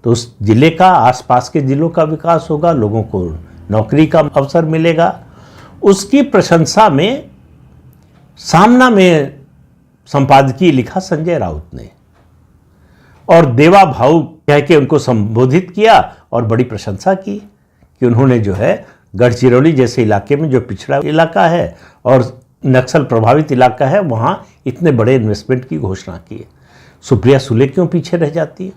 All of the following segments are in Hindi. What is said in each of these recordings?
तो उस जिले का, आसपास के जिलों का विकास होगा, लोगों को नौकरी का अवसर मिलेगा। उसकी प्रशंसा में सामना में संपादकीय लिखा संजय राउत ने और देवा भाऊ कह के उनको संबोधित किया और बड़ी प्रशंसा की कि उन्होंने जो है गढ़चिरौली जैसे इलाके में, जो पिछड़ा इलाका है और नक्सल प्रभावित इलाका है, वहाँ इतने बड़े इन्वेस्टमेंट की घोषणा की है। सुप्रिया सुले क्यों पीछे रह जाती है?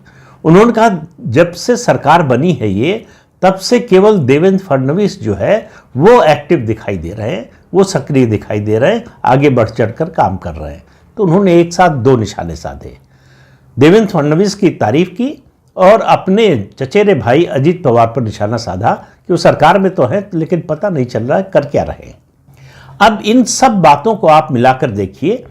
उन्होंने कहा जब से सरकार बनी है ये, तब से केवल देवेंद्र फडणवीस जो है वो एक्टिव दिखाई दे रहे हैं, वो सक्रिय दिखाई दे रहे हैं, आगे बढ़ चढ़ कर काम कर रहे हैं। तो उन्होंने एक साथ दो निशाने साधे, देवेंद्र फडणवीस की तारीफ की और अपने चचेरे भाई अजीत पवार पर निशाना साधा कि वो सरकार में तो है लेकिन पता नहीं चल रहा है कर क्या रहे हैं। अब इन सब बातों को आप मिलाकर देखिए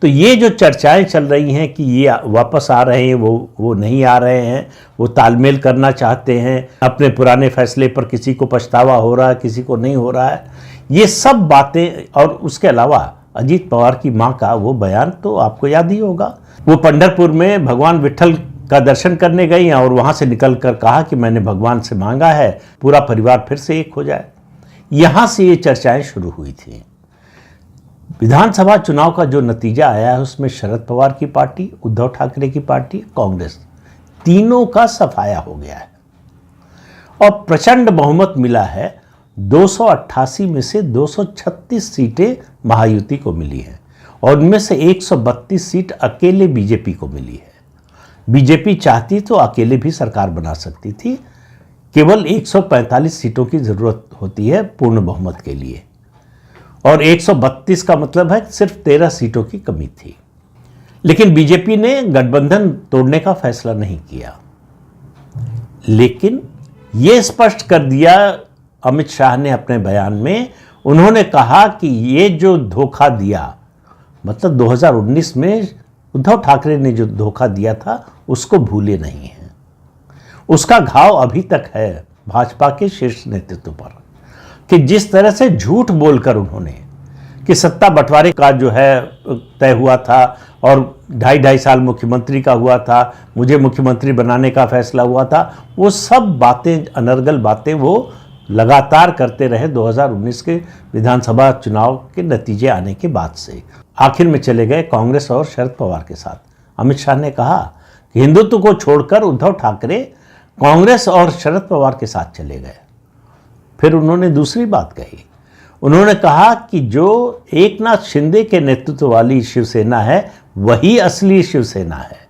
तो ये जो चर्चाएं चल रही हैं कि ये वापस आ रहे हैं, वो नहीं आ रहे हैं, वो तालमेल करना चाहते हैं, अपने पुराने फैसले पर किसी को पछतावा हो रहा है, किसी को नहीं हो रहा है, ये सब बातें। और उसके अलावा अजीत पवार की मां का वो बयान तो आपको याद ही होगा, वो पंढरपुर में भगवान विट्ठल का दर्शन करने गई और वहाँ से निकल कर कहा कि मैंने भगवान से मांगा है पूरा परिवार फिर से एक हो जाए। यहाँ से ये चर्चाएं शुरू हुई थी। विधानसभा चुनाव का जो नतीजा आया है उसमें शरद पवार की पार्टी, उद्धव ठाकरे की पार्टी, कांग्रेस, तीनों का सफाया हो गया है और प्रचंड बहुमत मिला है। 288 में से 236 सीटें महायुति को मिली हैं और उनमें से 132 सीट अकेले बीजेपी को मिली है। बीजेपी चाहती तो अकेले भी सरकार बना सकती थी, केवल 145 सीटों की जरूरत होती है पूर्ण बहुमत के लिए और 132 का मतलब है सिर्फ 13 सीटों की कमी थी। लेकिन बीजेपी ने गठबंधन तोड़ने का फैसला नहीं किया, लेकिन यह स्पष्ट कर दिया अमित शाह ने अपने बयान में। उन्होंने कहा कि ये जो धोखा दिया, मतलब 2019 में उद्धव ठाकरे ने जो धोखा दिया था उसको भूले नहीं हैं। उसका घाव अभी तक है भाजपा के शीर्ष नेतृत्व पर कि जिस तरह से झूठ बोलकर उन्होंने कि सत्ता बंटवारे का जो है तय हुआ था और 2.5 साल मुख्यमंत्री का हुआ था, मुझे मुख्यमंत्री बनाने का फैसला हुआ था, वो सब बातें, अनर्गल बातें वो लगातार करते रहे 2019 के विधानसभा चुनाव के नतीजे आने के बाद से। आखिर में चले गए कांग्रेस और शरद पवार के साथ। अमित शाह ने कहा कि हिंदुत्व को छोड़कर उद्धव ठाकरे कांग्रेस और शरद पवार के साथ चले गए। फिर उन्होंने दूसरी बात कही, उन्होंने कहा कि जो एकनाथ शिंदे के नेतृत्व वाली शिवसेना है वही असली शिवसेना है।